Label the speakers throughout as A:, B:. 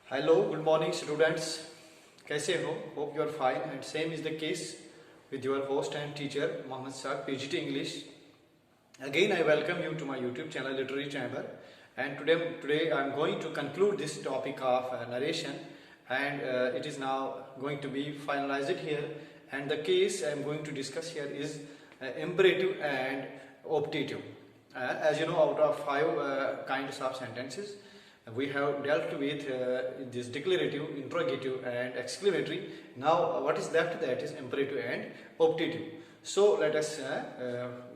A: Hello, good morning students. कैसे हो? Hope you are fine and same is the case with your host and teacher Mohammed Saad PGT English. Again I welcome you to my YouTube channel Literary Chamber and today I am going to conclude this topic of narration and it is now going to be finalized here, and the case I am going to discuss here is imperative and optative. As you know, out of five kinds of sentences we have dealt with this declarative, interrogative and exclamatory. Now what is left, that is imperative and optative. So let us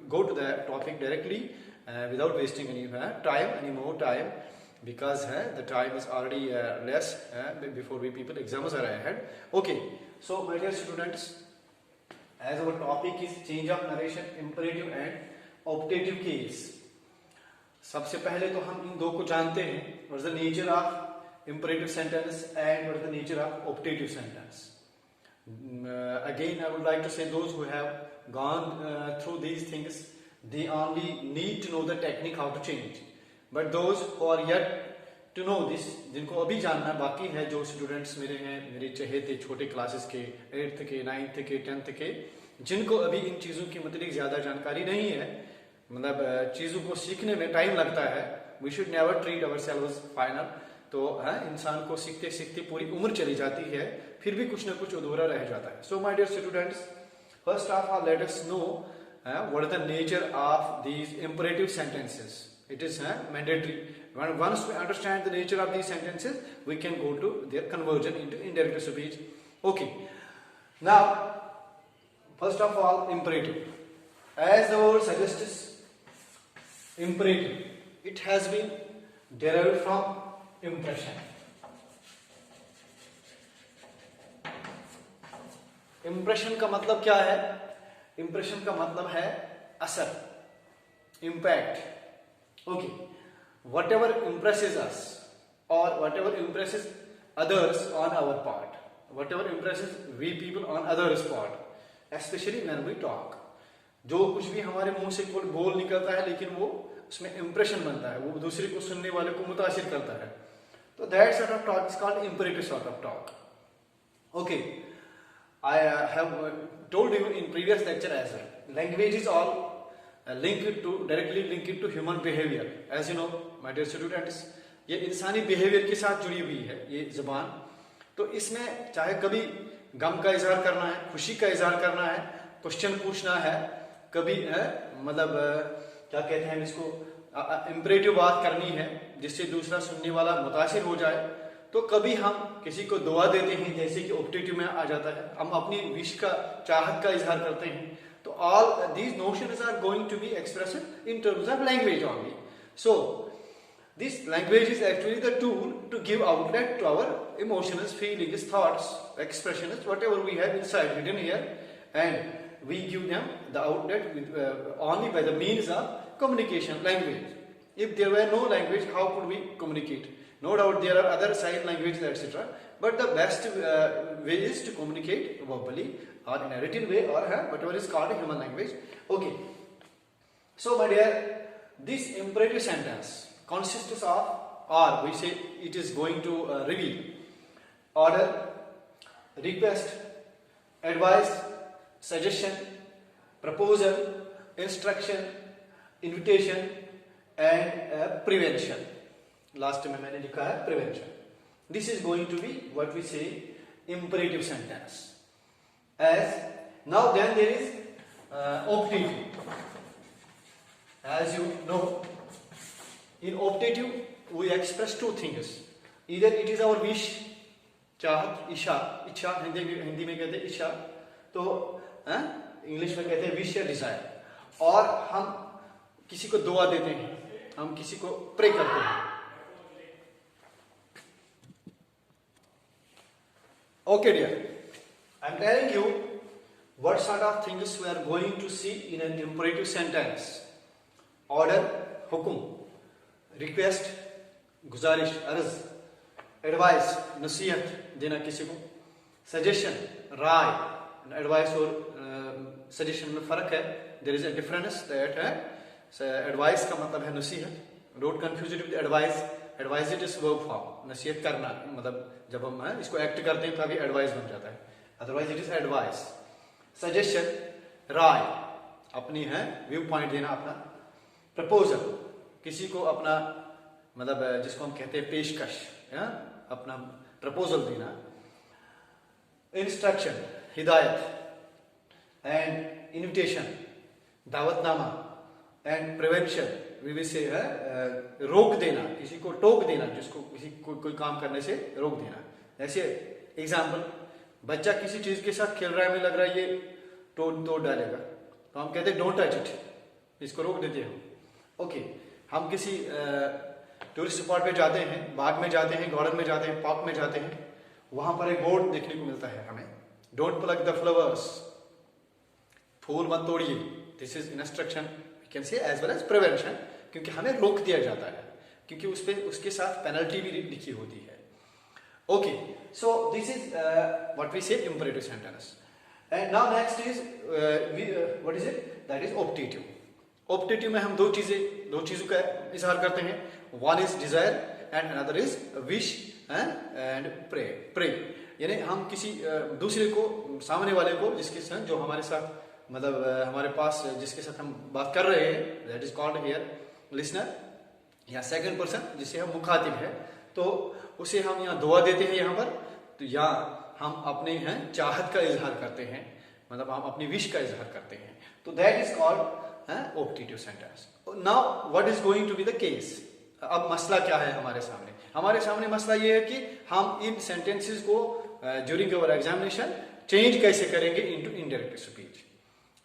A: go to the topic directly without wasting any more time, because the time is already less before people exams are ahead. Okay, so my dear students, as our topic is change of narration, imperative and optative case, सबसे पहले तो हम इन दो को जानते हैं. What is the nature of imperative sentence and what is the nature of optative sentence. Again I would like to say those who have gone through these things, they only need to know the technique how to change, but those who are yet to know this, जिनको अभी जानना बाकी है, जो students मेरे हैं, मेरे चहेते छोटे क्लासेस के 8th के 9th के 10th के, जिनको अभी इन चीज़ों की मतलब ज़्यादा जानकारी नहीं है, मतलब चीज़ों को सीखने में टाइम लगता है. We should never treat ourselves final. तो इंसान को सीखते सीखते पूरी उम्र चली जाती है, फिर भी कुछ ना कुछ अधूरा रह जाता है. So my dear students, first of all let us know what is the nature of these imperative sentences. It is mandatory. Once we understand the nature of these sentences we can go to their conversion into indirect speech. Okay, now first of all imperative. As the word suggests, imperative, it has been derived from impression. Impression का मतलब क्या है? Impression का मतलब है असर, impact. Okay, whatever impresses us or whatever impresses others on our part, whatever impresses we people on others part, especially when we talk. जो कुछ भी हमारे मुंह से बोल निकलता है, लेकिन वो उसमें इंप्रेशन बनता है, वो दूसरे को सुनने वाले को मुतासिर करता है, तो that sort of talk is called imperative sort of talk. Okay, I have told you in previous lecture as well, language is all directly linked to human behaviour. As you know my dear students, ये इंसानी behaviour के साथ जुड़ी हुई है ये जुबान. तो इसमें चाहे कभी गम का इजहार करना है, खुशी का इजहार करना है, क्वेश्चन पूछना है, कभी मतलब क्या कहते हैं इसको, इंपरेटिव बात करनी है जिससे दूसरा सुनने वाला मुतासिर हो जाए, तो कभी हम किसी को दुआ देते हैं, जैसे कि ऑप्टेटिव में आ जाता है, हम अपनी विश का, चाहत का इजहार करते हैं. तो all these notions are going to be expressed in terms of language only. So this language is actually the tool to give outlet to our emotions, feelings, thoughts, expressions, whatever we have inside hidden here, and we give them the outlet with, only by the means of communication, language. If there were no language, how could we communicate? No doubt there are other sign languages, etc., but the best way is to communicate verbally or in a written way, or whatever is called a human language. Okay, so my dear, this imperative sentence consists of, or we say it is going to reveal order, request, advice, suggestion, proposal, instruction, invitation and prevention. Last में मैंने लिखा है prevention. This is going to be what we say imperative sentence. As now then there is optative. As you know, in optative we express two things. Either it is our wish, चाहत, इच्छा हिंदी में कहते हैं इच्छा, तो English में कहते हैं विश या डिजायर, और हम किसी को दुआ देते हैं, हम किसी को प्रे करते हैं. Okay dear, I am telling you what sort of things we are going to see in an imperative sentence. Order, हुक्म, रिक्वेस्ट, गुजारिश, अर्ज, एडवाइस, नसीहत देना किसी को, सजेशन, राय. एडवाइस और सजेशन में फर्क है, there is a difference. That advice का मतलब है नसीहत. Don't confuse it with advice. Advise it is verb form, नसीहत करना, मतलब जब हम इसको एक्ट करते हैं तभी एडवाइस बन जाता है, otherwise it is advice. Suggestion, राय, अपनी है व्यू पॉइंट देना अपना। प्रपोजल, किसी को अपना मतलब जिसको हम कहते हैं पेशकश, अपना प्रपोजल देना। इंस्ट्रक्शन, हिदायत। एंड इन्विटेशन, दावतनामा। And prevention, we will say है रोक देना, किसी को टोक देना, जिसको किसी कोई काम करने से रोक देना। जैसे एग्जाम्पल, बच्चा किसी चीज के साथ खेल रहा है, हमें लग रहा है ये तोड़ डालेगा, तो हम कहते हैं डोंट टच इट, इसको रोक देते हैं। ओके, हम किसी टूरिस्ट स्पॉट पे जाते हैं, बाग में जाते हैं, गार्डन में जाते हैं, पार्क में जाते हैं, वहां पर एक बोर्ड देखने को मिलता है हमें, डोंट प्लग द फ्लावर्स, फूल मत तोड़िए। This is instruction, we can say as well as prevention, क्योंकि हमें रोक दिया जाता है, क्योंकि उस पे उसके साथ पेनल्टी भी लिखी होती है। Okay, so this is what we say imperative sentence. And now next is what is it, that is optative. Optative में हम दो चीजों का इजहार करते हैं, one is desire and another is wish and pray. यानी हम किसी दूसरे को, सामने वाले को, जिसके साथ जो हमारे साथ मतलब हमारे पास जिसके साथ हम बात कर रहे हैं, that is called here listener, या सेकंड पर्सन जिसे हम मुखातिब है, तो उसे हम यहाँ दुआ देते हैं यहाँ पर, तो या हम अपने चाहत का इजहार करते हैं, मतलब हम अपनी विश का इजहार करते हैं, तो that is called optative sentence. Now what is going to be the case, अब मसला क्या है हमारे सामने मसला ये है कि हम इन सेंटेंसेस को ड्यूरिंग अवर एग्जामिनेशन चेंज कैसे करेंगे into indirect speech.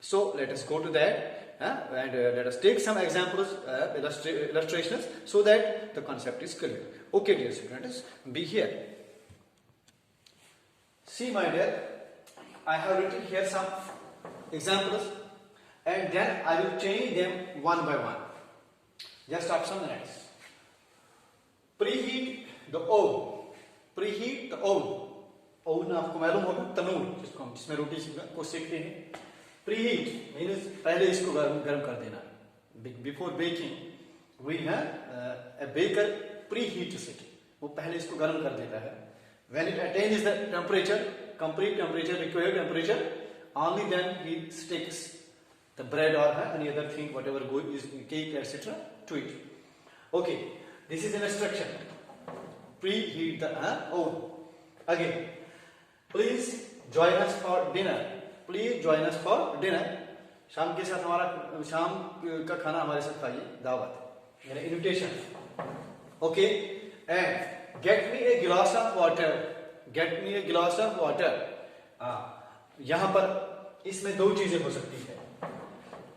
A: So let us go to that and let us take some examples, illustrations, so that the concept is clear. Okay, dear students, be here. See, my dear, I have written here some examples, and then I will change them one by one. Just stop some minutes. Preheat the oven. Preheat the oven. Oven आपको मालूम होगा, तनूर जिसको हम जिसमें रोटी को सेकते हैं। Preheat means पहले इसको गर्म कर देना। बिफोर बेकिंग वी है बेकर प्रीहीट्स इट, वो पहले इसको गर्म कर देता है। When it attains the temperature, complete temperature, required temperature, only then he sticks the bread और any other thing whatever go is cake etcetera to it. Okay, this is an instruction. Preheat the oven. Again, please join us for dinner. Please join us for dinner. शाम के साथ हमारा शाम का खाना हमारे साथ खाइए, दावत यानी invitation. Okay, and get me a glass of water. Get me a glass of water. यहाँ पर इसमें दो चीजें हो सकती है.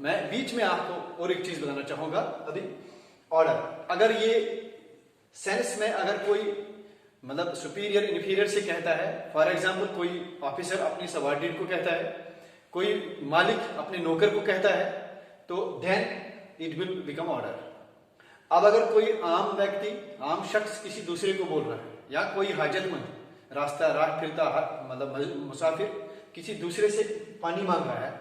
A: मैं बीच में आपको और एक चीज बताना चाहूंगा अभी. ऑर्डर, अगर ये सेंस में अगर कोई मतलब सुपीरियर इन्फीरियर से कहता है, फॉर एग्जांपल कोई ऑफिसर अपनी सबऑर्डिनेट को कहता है, कोई मालिक अपने नौकर को कहता है, तो then it will become order. अब अगर कोई आम व्यक्ति, आम शख्स किसी दूसरे को बोल रहा है, या कोई हाजतमंद रास्ता राह फिरता मतलब मुसाफिर किसी दूसरे से पानी मांग रहा है,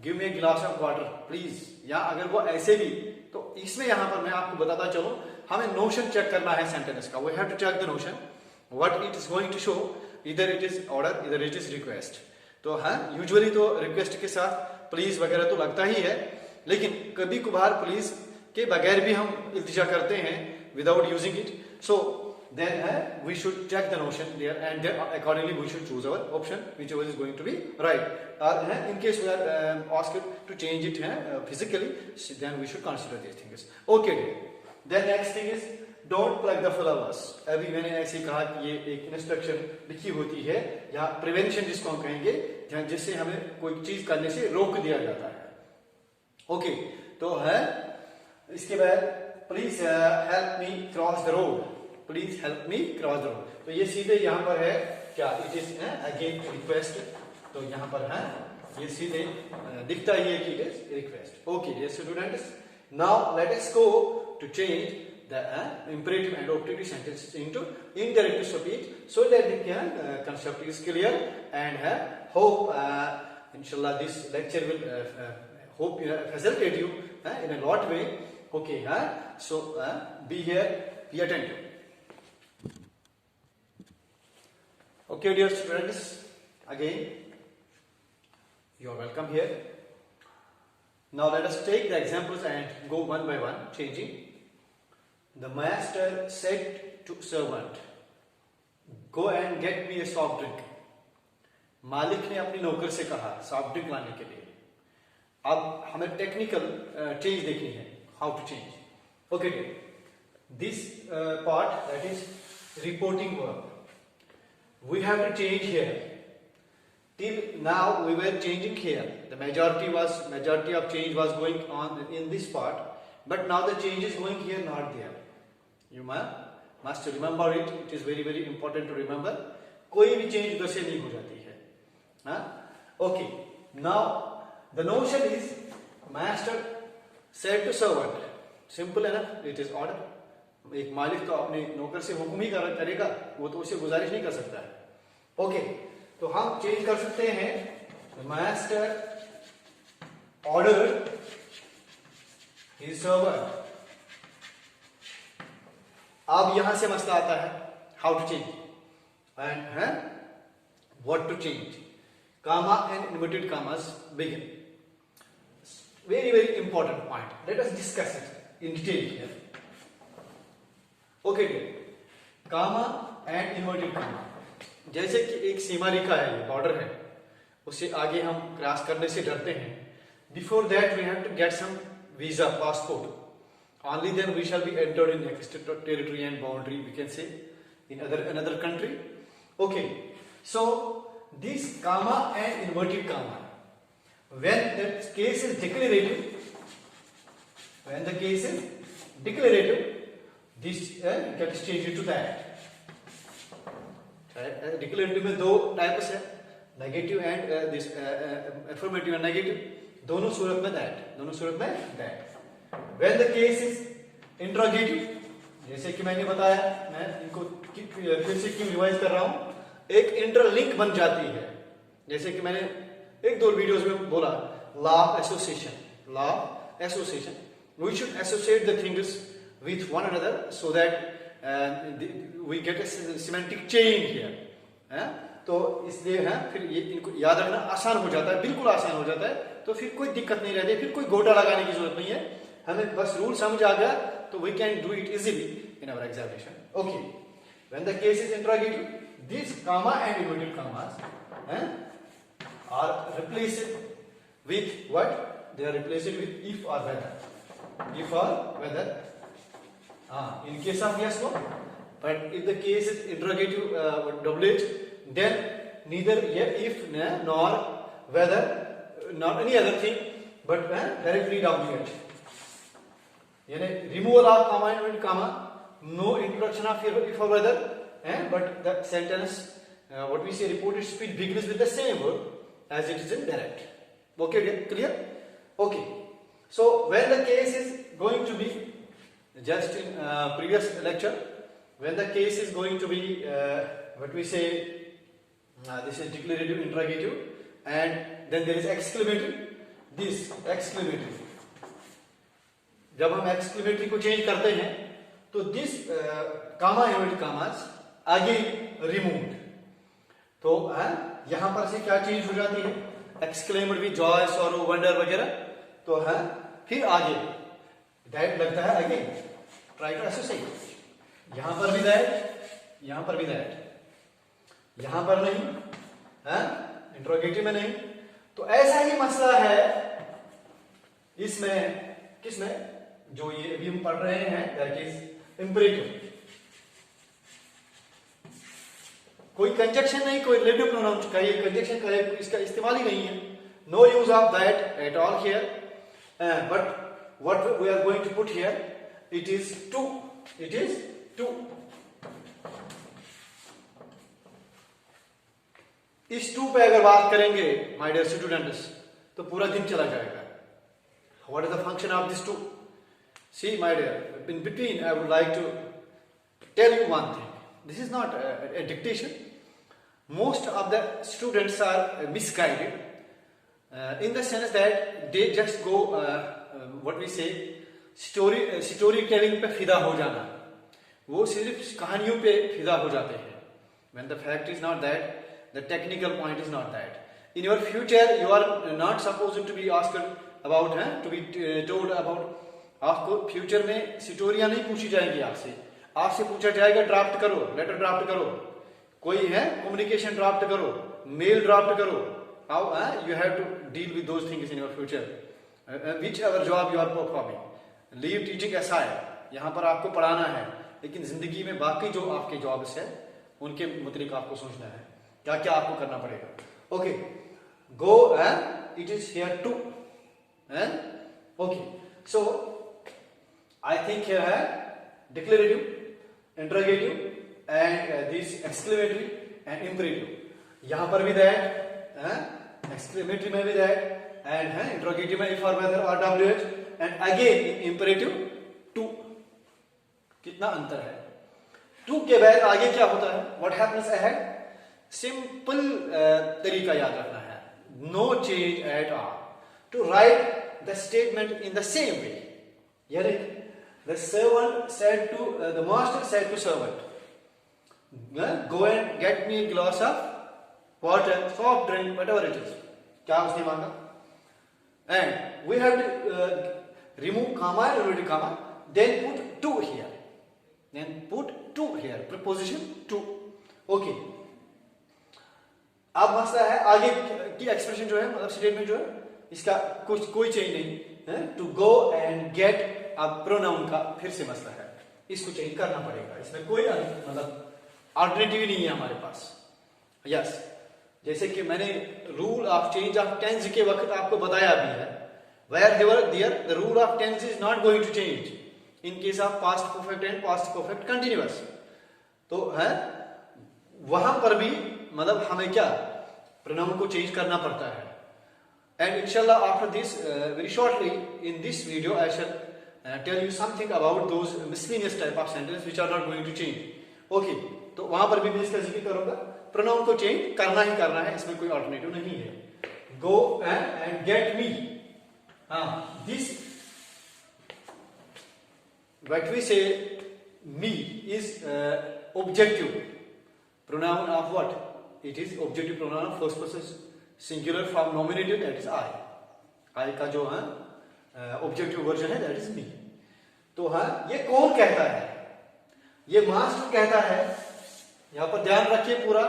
A: give me glass of water please, या अगर वो ऐसे भी, तो इसमें यहां पर मैं आपको बताता चलूं, हमें नोशन चेक करना है सेंटेंस का. We have to check the notion what it is going to show. इधर इट इज ऑर्डर, इधर इट इज रिक्वेस्ट. तो यूजुअली तो रिक्वेस्ट के साथ प्लीज वगैरह तो लगता ही है, लेकिन कभी कभार प्लीज के बगैर भी हम इल्तिजा करते हैं without using it. So then we should check the notion there, and then accordingly we should choose our option whichever is going to be right. In case we are asked to change it physically, then we should consider these things. Okay, then next thing is don't plug the flowers. अभी मैंने ऐसे कहा कि ये एक instruction लिखी होती है, या प्रिवेंशन जिसको हम कहेंगे, जिससे हमें कोई चीज करने से रोक दिया जाता है. ओके, तो है इसके बाद please help me cross the road. Please help me cross the road. तो ये सीधे यहाँ पर है क्या, इट इज अगेन रिक्वेस्ट. तो यहाँ पर है ये सीधे दिखता ही है कि it is request. Okay dear students, now let us go to change the imperative and operative sentences into indirect speech so that the concept is clear, and hope inshallah this lecture will hope facilitate you in a lot way. Okay, so be here, be attentive. Okay, dear students, again you are welcome here. Now let us take the examples and go one by one, changing. The master said to servant, go and get me a soft drink. मालिक ने अपनी नौकर से कहा soft drink लाने के लिए. अब हमें टेक्निकल चेंज देखनी है, how to change. Okay, this part that is reporting verb. We have to change here. Till now we were changing here. The majority of change was going on in this part, but now the change is going here, not there. You must remember it. It is very very important to remember. कोई भी change उधर से नहीं हो जाती है. हाँ? Okay. Now the notion is master said to servant. Simple है ना? It is order. एक मालिक तो अपने नौकर से हुक्म ही करेगा, वो तो उसे गुजारिश नहीं कर सकता है. ओके, तो हम चेंज कर सकते हैं. Master order his servant. अब यहां से मसला आता है how to change and what to change. Comma and inverted commas begin. Very very important point. Let us discuss it in detail here. Okay, comma and inverted comma. जैसे कि एक सीमा रेखा है, बॉर्डर है, उसे आगे हम क्रॉस करने से डरते हैं. Before that we have to get some visa, passport. Only then we shall be entered in next territory and boundary, we can say in another country. Okay, so this comma and inverted comma, when the case is declarative, this gets changed to that. Declarative में दो types है, negative and this affirmative and negative. दोनों सूरत में that. When the case is interrogative, जैसे कि मैंने बताया, मैं इनको फिर से क्यों रिवाइज कर रहा हूं, एक इंटरलिंक बन जाती है. जैसे कि मैंने एक दो वीडियोस में बोला, law of association. We should associate the things with one another so that we get a semantic change here. तो इसलिए फिर ये इनको याद रखना आसान हो जाता है, बिल्कुल आसान हो जाता है. तो फिर कोई दिक्कत नहीं रहती, फिर कोई गोटा लगाने की जरूरत नहीं है. हमें बस रूल समझ आ गया तो we can do it easily in our examination. Okay, when the case is interrogative, these comma and inverted commas are replaced with what? They are replaced with if or whether. In case of yes, no. But if the case is interrogative doublet, then neither if nor whether, not any other thing, but directly WH. यानी removal of comma and comma, no introduction of if or whether, but the sentence, what we say, reported speech begins with the same word as it is in direct. Okay, clear? Okay. So when the case is going to be, just in previous lecture, when the case is going to be what we say, this is declarative, interrogative, and then there is exclamatory. This exclamatory, जब हम exclamatory को change करते हैं तो this comma inverted commas आगे removed. तो यहां पर से क्या चेंज हो जाती है, exclaimed with joy, sorrow, wonder वगैरह. तो फिर आगे दैट लगता है आगे. Try to associate. यहां पर भी दैट, यहां पर भी दैट, यहां पर नहीं, इंट्रोगेटिव में नहीं. तो ऐसा ही मसला है इसमें, किसमें, जो ये अभी हम पढ़ रहे हैं, दैट इज इंपरेटिव. कोई कंजक्शन नहीं, कोई रिलेटिव प्रोनाउन का, ये कंजक्शन का इसका इस्तेमाल ही नहीं है. No use of that at all here. But what we are going to put here, it is to. इस टू पे अगर बात करेंगे माय डियर स्टूडेंट्स तो पूरा दिन चला जाएगा. What is the function of this to? See my dear, in between I would like to tell you one thing. This is not a dictation. Most of the students are misguided in the sense that they just go what we say story telling पे फिदा हो जाना. वो सिर्फ कहानियों पे फिदा हो जाते हैं. When the fact is not that, the technical point is not that. In your future, you are not supposed to be asked about, to be told about. आपको फ्यूचर में सिटोरियां नहीं पूछी जाएंगी आपसे पूछा जाएगा ड्राफ्ट करो, लेटर ड्राफ्ट करो, कोई है कम्युनिकेशन ड्राफ्ट करो, मेल ड्राफ्ट करो. How you have to deal with those things in your future, whichever job you are performing. Leave teaching aside, यहाँ पर आपको पढ़ाना है, लेकिन जिंदगी में बाकी जो आपके जॉब्स है उनके मुताबिक आपको सोचना है क्या क्या आपको करना पड़ेगा. Okay, go it is here too. Okay, so I think here है declarative, interrogative and this exclamatory and imperative. यहां पर भी दैट, एक्सक्लेमेटरी में भी दैट, एंड इंटरोगेटिव में इफ और वेदर और WH, and again imperative too. कितना अंतर है. टू के बाद आगे क्या होता है, व्हाट हैपेंस अहेड. सिंपल तरीका याद रखना है, no change at all. To write the statement in the same way. यानी the servant said to the master said to servant, go and get me a glass of water, soft drink, whatever it is. क्या उसने मांगा. And we have to remove comma and inverted comma, then put to here, then put to here, preposition to. Okay. अब मसला है आगे की expression जो है, मतलब स्टेटमेंट जो है, इसका कुछ कोई चेंज नहीं है. टू गो एंड गेट, अब प्रोनाउन का फिर से मसला है, इसको चेंज करना पड़ेगा. इसमें कोई मतलब अल्टरनेटिव नहीं है हमारे पास. यस, जैसे कि मैंने rule of change of tense के वक्त आपको बताया भी है. Where there the rule of tense is not going to change in case of past perfect and past perfect continuous. तो है वहां पर भी मतलब हमें क्या प्रोनाउन को चेंज करना पड़ता है. एंड इंशाल्लाह after this very shortly in this video I shall tell you something about those miscellaneous type of sentence which are not going to change. Okay, तो वहां पर भी मैं इसका जिक्र करूंगा. प्रोनाउन को चेंज करना ही करना है, इसमें कोई अल्टरनेटिव नहीं है. Go and get me. This what we say me is objective pronoun of what. It is objective pronoun of first person singular from nominative, that is I. I का जो है ऑब्जेक्टिव वर्जन है that is me. तो ये कौन कहता है, ये मास्टर कहता है. यहां पर ध्यान रखिए पूरा,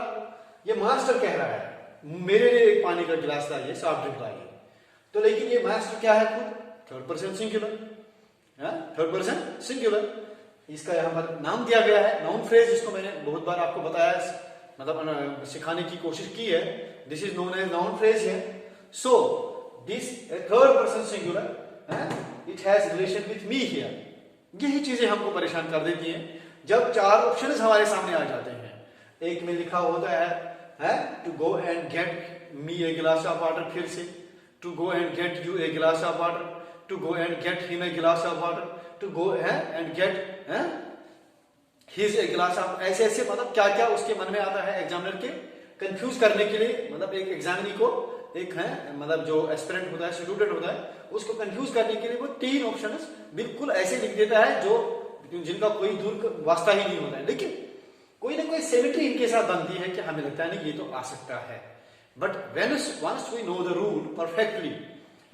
A: ये मास्टर कह रहा है मेरे लिए एक पानी का गिलास लाइए, सॉफ्ट ड्रिंक लाइए. तो लेकिन ये मास्टर क्या है, खुद third person singular. Third person singular, इसका यहां पर नाम दिया गया है, नाउन फ्रेज, जिसको मैंने बहुत बार आपको बताया, मतलब सिखाने की कोशिश की है. This is known as noun phrase है. So this third person singular, it has relation with me here. यही चीजें हमको परेशान कर देती हैं जब चार ऑप्शंस हमारे सामने आ जाते हैं. एक में लिखा होता है to go and get me a glass of water, फिर से to go and get you a glass of water, to go and get him a glass of water, to go and get his a glass of. ऐसे ऐसे मतलब क्या क्या उसके मन में आता है एग्जामिनर के कंफ्यूज करने के लिए. मतलब एक एग्जामिनी को एक है मतलब जो एस्पिरेंट होता है, स्टूडेंट होता है, उसको कंफ्यूज करने के लिए वो तीन ऑप्शंस बिल्कुल ऐसे लिख देता है जो जिनका कोई दूर वास्ता ही नहीं होता है, लेकिन कोई ना कोई सिमिट्री इनके साथ बनती है कि हमें लगता है नहीं ये तो आ सकता है. But once we know the rule perfectly,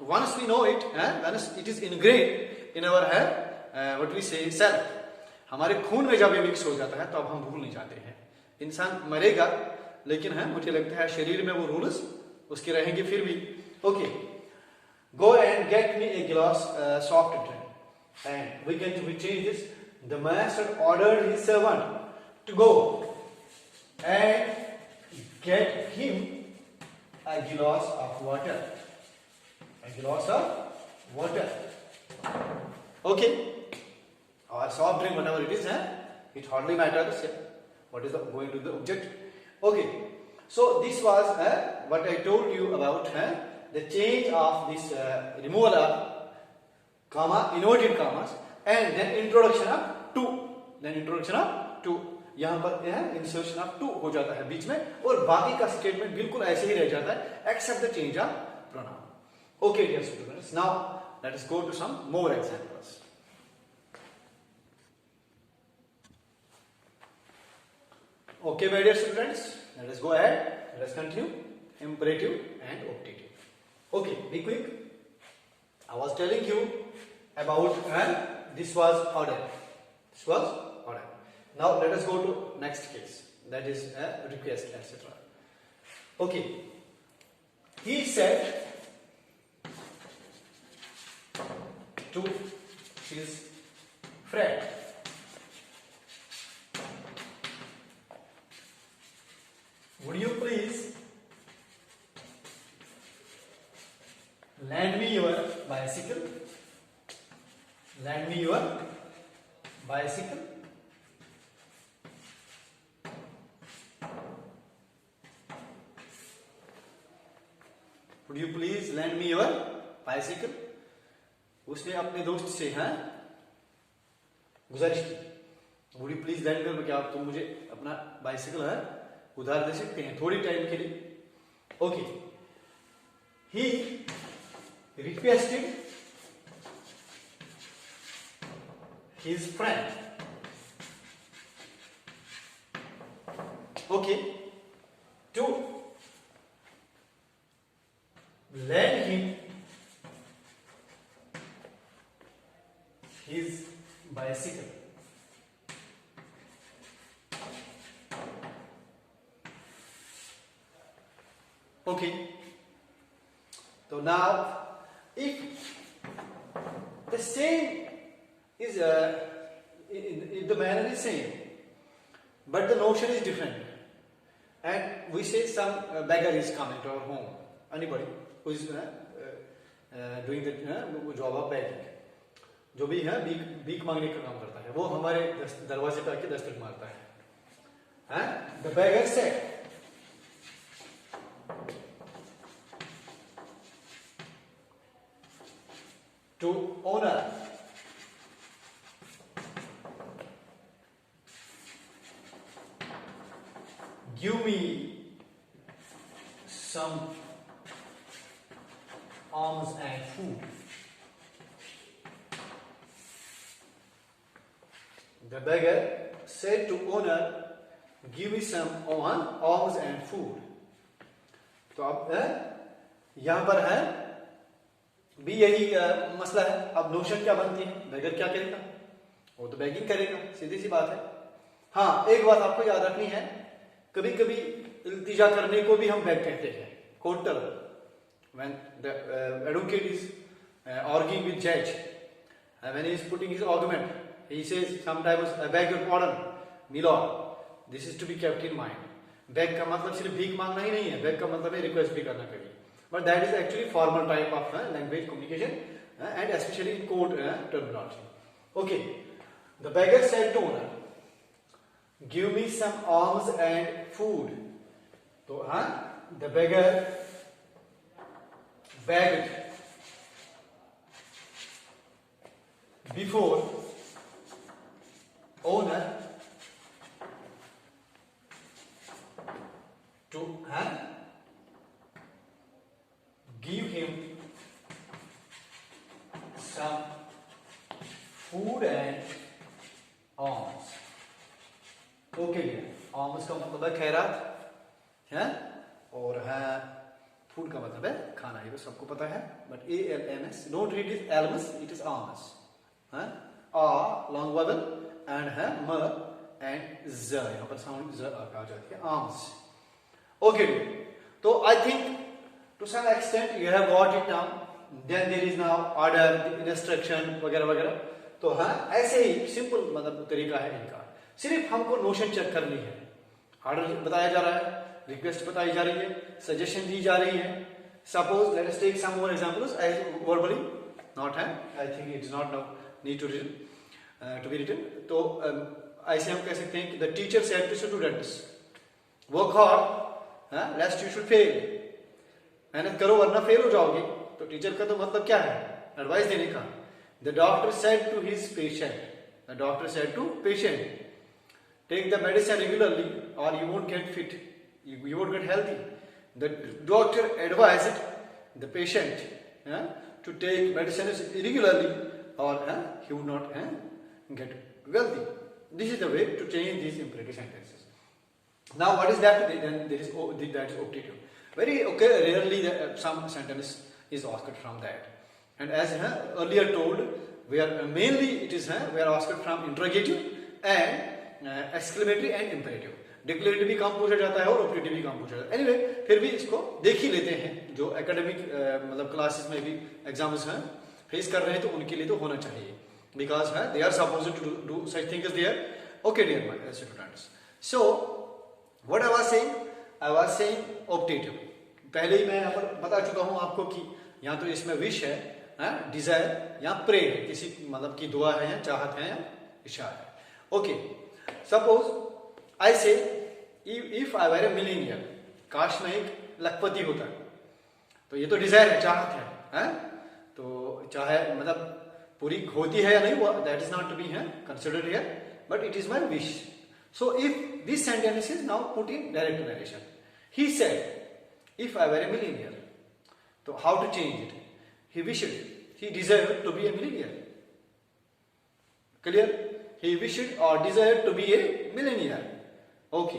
A: once we know it, once it is ingrain in our what we say self, हमारे खून में जब ये मिक्स हो जाता है तो अब हम भूल नहीं जाते हैं. इंसान मरेगा लेकिन मुझे लगता है शरीर में वो रूल्स उसके रहेंगे फिर भी. Okay, go and get me a glass soft drink, and we can to change this. The master ordered his servant to go and get him a glass of water. A glass of water. Okay. Or soft drink, whatever it is, it hardly matters. What is going to the object? Okay. So this was what I told you about the change of this removal of comma, inverted commas, and then introduction of to. Then introduction of to. यहां पर insertion of to हो जाता है बीच में, और बाकी का statement बिल्कुल ऐसे ही रह जाता है except the change of pronoun. Okay dear students, now let us go to some more examples. Okay, my dear students, let us go ahead. Let us continue. Imperative and optative. Okay, be quick. I was telling you about this was order. This was order. Now let us go to next case. That is request, etc. Okay. He said to his friend, would you please lend me your bicycle? Lend me your bicycle. Would you please lend me your bicycle? उसने अपने दोस्त से गुजारिश की, would you please land कर, क्या तुम मुझे अपना बाइसिकल उधार दे सकते हैं थोड़ी टाइम के लिए. Okay, he requested his friend. Okay, to lend him his bicycle. Okay, so now if the same is if the manner is same but the notion is different, and we say some beggar is coming to our home, anybody who is doing the job of begging, जो भी है भीख मांगने का काम करता है, वो हमारे दरवाजे पे आके दस्तक मारता है. The beggar said, to owner, give me some alms and food. The beggar said to owner, give me some alms and food. तो अब यहां पर है भी यही मसला है. अब नोशन क्या बनती है, बेगर क्या करेगा, वो तो बेगिंग करेगा, सीधी सी बात है. हाँ, एक बात आपको याद रखनी है, कभी कभी इल्तिजा करने को भी हम बेग कहते हैं. कोर्टल, when the advocate is arguing with judge, when he is putting his argument, he says sometimes I beg your pardon, my lord. This is to be kept in mind. Beg का मतलब सिर्फ भीख मांगना ही नहीं है, beg का मतलब है रिक्वेस्ट भी करना कभी. But that is actually formal type of language communication and especially in court terminology. Okay, the beggar said to owner, give me some alms and food. So the beggar begged before owner to give him some food and alms. Okay, alms का मतलब है खैरात है, और food का मतलब है खाना. ये तो सबको पता है, but ALMS, don't read it alms, it is alms. A long vowel and m and z, यहाँ पर साउंड z आ जाती है, alms. Okay, तो I think to some extent you have got it down. Then there is now order, instruction वगैरह वगैरह. तो ऐसे ही simple मतलब तरीका है इनका. सिर्फ हमको नोशन चेक करनी है. ऑर्डर बताया जा रहा है, रिक्वेस्ट बताई जा रही है, सजेशन दी जा रही है. Suppose let us take some more examples as verbally not है, I think it is not now need to be written. तो ऐसे हम कह सकते हैं कि the teacher said to students, work hard lest you should fail. मेहनत करो वरना फेल हो जाओगे. तो टीचर का तो मतलब क्या है, एडवाइस देने का. The doctor said to his patient, the doctor said to patient, take the medicine regularly or you won't get fit, you won't get healthy. The doctor advised the patient to take medicines regularly or he would not get wealthy. This is the way to change these imperative sentences. Now what is that? Then there is that is optative. Very okay. Rarely some sentence is asked from that. And as earlier told, we are mainly it is we are asked from interrogative and exclamatory and imperative. Declarative भी काम पूछा जाता है और operative भी काम पूछा जाता है. एनीवे फिर भी इसको देख ही लेते हैं. जो एकेडमिक मतलब क्लासेस में भी एग्जाम्स हैं फेस कर रहे हैं तो उनके लिए तो होना चाहिए. Because they are suppose to do such thing is there. Okay dear my students. So what I was saying optative. पहले ही मैं यहाँ पर बता चुका हूँ आपको कि यहाँ तो इसमें विश है, डिजायर या प्रे है, किसी मतलब की दुआ है या चाहत है या इच्छा है. ओके सपोज आई से if I were a millionaire, काश मैं एक लखपति होता. तो ये तो डिजायर है, चाहत है, तो चाहे मतलब पूरी होती है या नहीं वो that is not to be considered here, but it is my wish. So if this sentence is now put in direct narration. He said if I were a millionaire, तो how to change it? He wished, he desired to be a millionaire. Clear? He wished or desired to be a millionaire. Okay.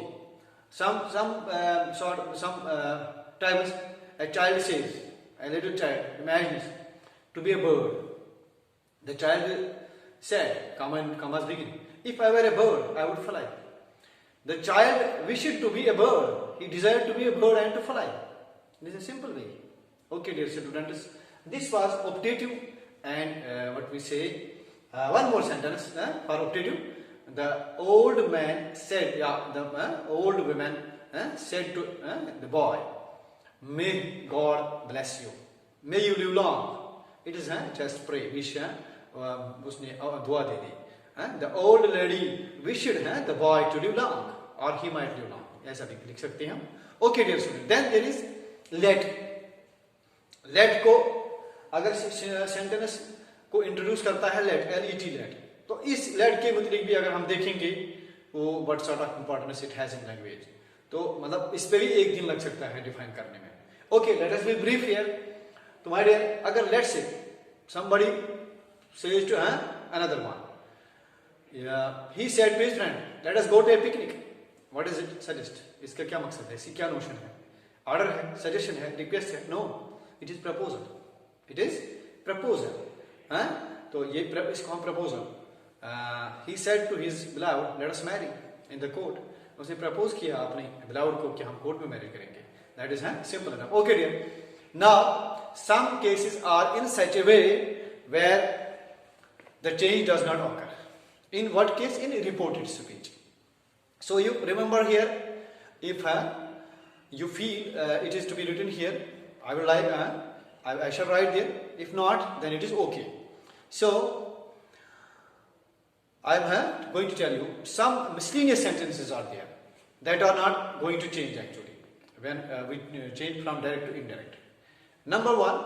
A: Sometimes a child says, a little child imagines to be a bird. The child said, come as begin. If I were a bird, I would fly. The child wished to be a bird. He desired to be a bird and to fly. This is a simple way. Okay, dear students. This was optative and what we say. One more sentence for optative. The old man said, the old woman said to the boy, may God bless you. May you live long. It is just pray, wish. उसने दुआ दे दी. The old lady wished the boy to live long, or he might live long. ऐसा भी लिख सकते हैं हम. Okay, dear students. Then there is let. Let को अगर sentence को इंट्रोड्यूस करता है लेट, L-E-T लेट, तो इस लेट के मुताबिक भी अगर हम देखेंगे वो what sort of importance it has in language, तो मतलब इस पे भी एक दिन लग सकता है डिफाइन करने में. Okay, let us be brief here. तो माय डियर, अगर let say somebody says to another one, he said to his friend let us go to a picnic. What is it? Suggest. इसका क्या मकसद है? इसकी क्या नोशन है? Order है, सजेशन है, रिक्वेस्ट है? No, it is proposal. It is proposal. तो ये इसको हम proposal. He said to his beloved let us marry in the court. उसने प्रपोज किया अपने बिलाव्ड को कि हम कोर्ट में मैरी करेंगे. That is simple enough. Okay dear. Now some cases are in such a way where the change does not occur. In what case? In reported speech. So you remember here, if you feel it is to be written here, I will like I shall write there. If not, then it is okay. So I am going to tell you some miscellaneous sentences are there that are not going to change actually when we change from direct to indirect. Number one,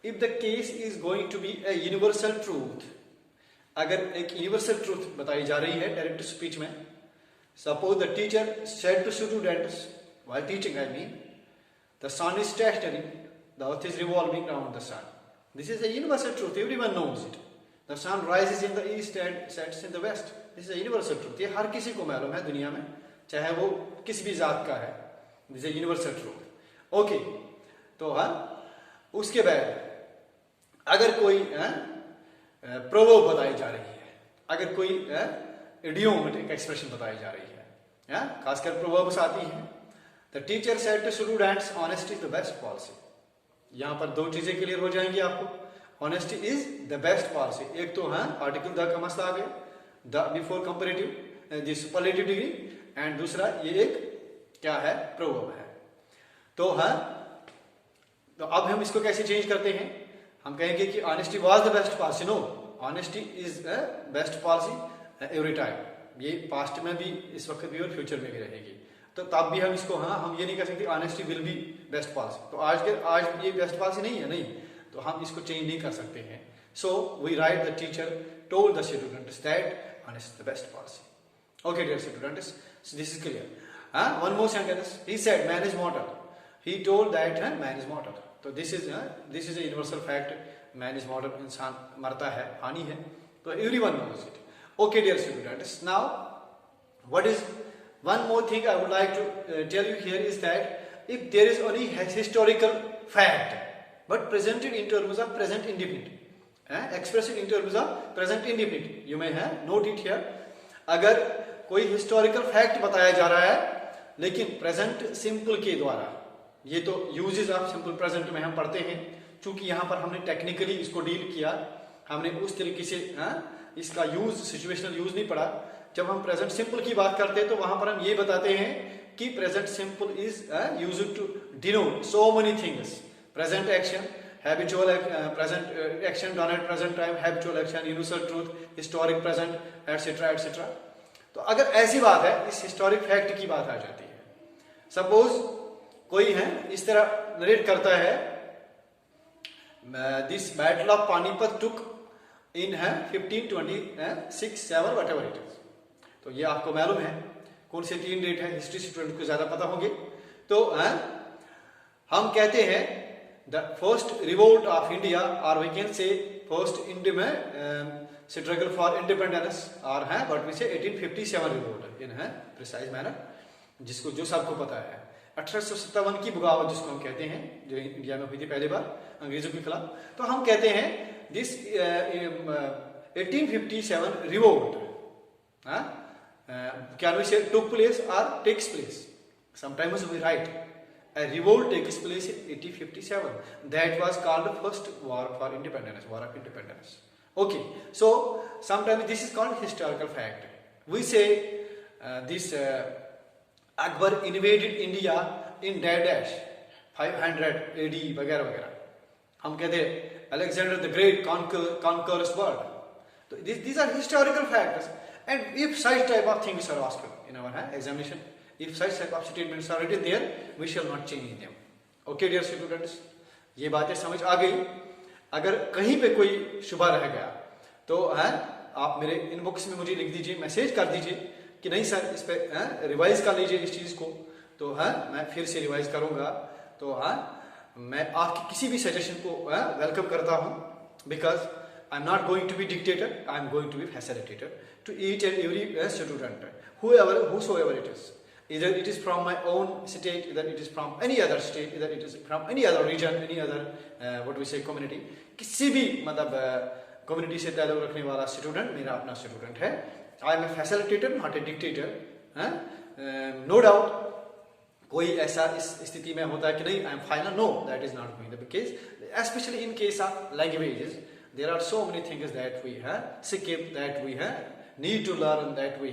A: if the case is going to be a universal truth, अगर एक universal truth बताई जा रही है direct speech में. Suppose the teacher said to students while teaching, I mean, the sun is stationary, the earth is revolving around the sun. This is a universal truth, everyone knows it. The sun rises in the east and sets in the west. This is a universal truth. ये हर किसी को मालूम है दुनिया में, चाहे वो किसी भी जात का है. This is a universal truth. Okay, तो उसके बाद अगर कोई प्रोवर्ब बताई जा रही है, अगर कोई इडियोमेटिक एक्सप्रेशन बताई जा रही है, खासकर प्रोवर्ब्स आती हैं. The teacher said to students, honesty is the best policy. यहाँ पर दो चीजें क्लियर हो जाएंगी आपको. Honesty is the best policy. एक तो आर्टिकल द का मसला आ गया, the before comparative the superlative degree, and दूसरा ये एक क्या है? प्रोवर्ब है. तो तो अब हम इसको कैसे चेंज करते हैं? हम कहेंगे कि honesty was the best policy. No, honesty is best policy every time. ये पास्ट में भी, इस वक्त भी और फ्यूचर में भी रहेगी. तो तब भी हम इसको हम ये नहीं कर सकते honesty will be best policy. तो आज ये बेस्ट पॉलिसी नहीं है, नहीं, तो हम इसको चेंज नहीं कर सकते हैं. So we write the teacher told the students that honesty the best policy. Okay dear students, this is clear. One more sentence. He said man is mortal. He told that man is mortal. तो this is a universal fact. Man is mortal, इंसान मरता है, हानि है, तो everyone knows it. Okay dear students, now what is one more thing I would like to tell you here is that if there is only historical fact but presented in terms of present indefinite, expressed in terms of present indefinite, you may have note it here. अगर कोई historical fact बताया जा रहा है लेकिन present simple के द्वारा, ये तो uses of simple present में हम पढ़ते हैं, चूंकि यहाँ पर हमने technically इसको डील किया, हमने उस तरीके से इसका यूज सिचुएशनल यूज नहीं पढ़ा. जब हम प्रेजेंट सिंपल की बात करते हैं तो वहां पर हम ये बताते हैं कि present simple is used to denote so many things. Present action, habitual present action done at present time, habitual action, universal truth, historic present, etcetera etcetera. तो अगर ऐसी बात है, इस हिस्टोरिक फैक्ट की बात आ जाती है. सपोज कोई है इस तरह नरेट करता है, दिस बैटल ऑफ पानीपत टुक इन है 1526-7 वट एवर इट इज. तो ये आपको मालूम है कौन से 3 डेट है, हिस्ट्री स्टूडेंट को ज्यादा पता होंगे. तो हम कहते हैं the first revolt of India, और we can say first struggle for independence, और है बट वी से 1857 रिवोल्ट इन है प्रिसाइज मैनर, जिसको जो सबको पता है. 1857 की बगावत जिसको हम कहते हैं, जो इंडिया में हुई थी पहली बार अंग्रेजों के खिलाफ. तो हम कहते हैं this 1857 revolt can we say took place or takes place. Sometimes we write a revolt takes place in 1857. That was called the first war for independence, war of independence. Okay, so sometimes this is called historical fact. We say this Akbar invaded India in dash 500 AD वगैरह वगैरह. हम कहते हैं Alexander the Great conquers world. So these are historical facts. And if such type of things are asked in our examination, if such type of statements are written there, we shall not change them. Okay dear students, ये बातें समझ आ गई. अगर कहीं पे कोई शुबा रह गया तो आप मेरे इनबॉक्स में मुझे लिख दीजिए, मैसेज कर दीजिए कि नहीं सर इस पे रिवाइज कर लीजिए इस चीज को. तो मैं फिर से रिवाइज करूंगा. तो मैं आपकी किसी भी सजेशन को वेलकम करता हूं, because I'm not going to be dictator, I'm going to be facilitator to each and every student, whosoever it is. Either it is from my own state, either it is from any other state, either it is from any other region, any other what we say community. किसी भी मतलब community से ताल्लुक रखने वाला student मेरा अपना student है. I am a facilitator, not a dictator. No doubt कोई ऐसा इस स्थिति में होता है कि नहीं I am final. No, that is not going to be the case. Especially in case of languages. There are so many things that we skip, that we need to learn, that we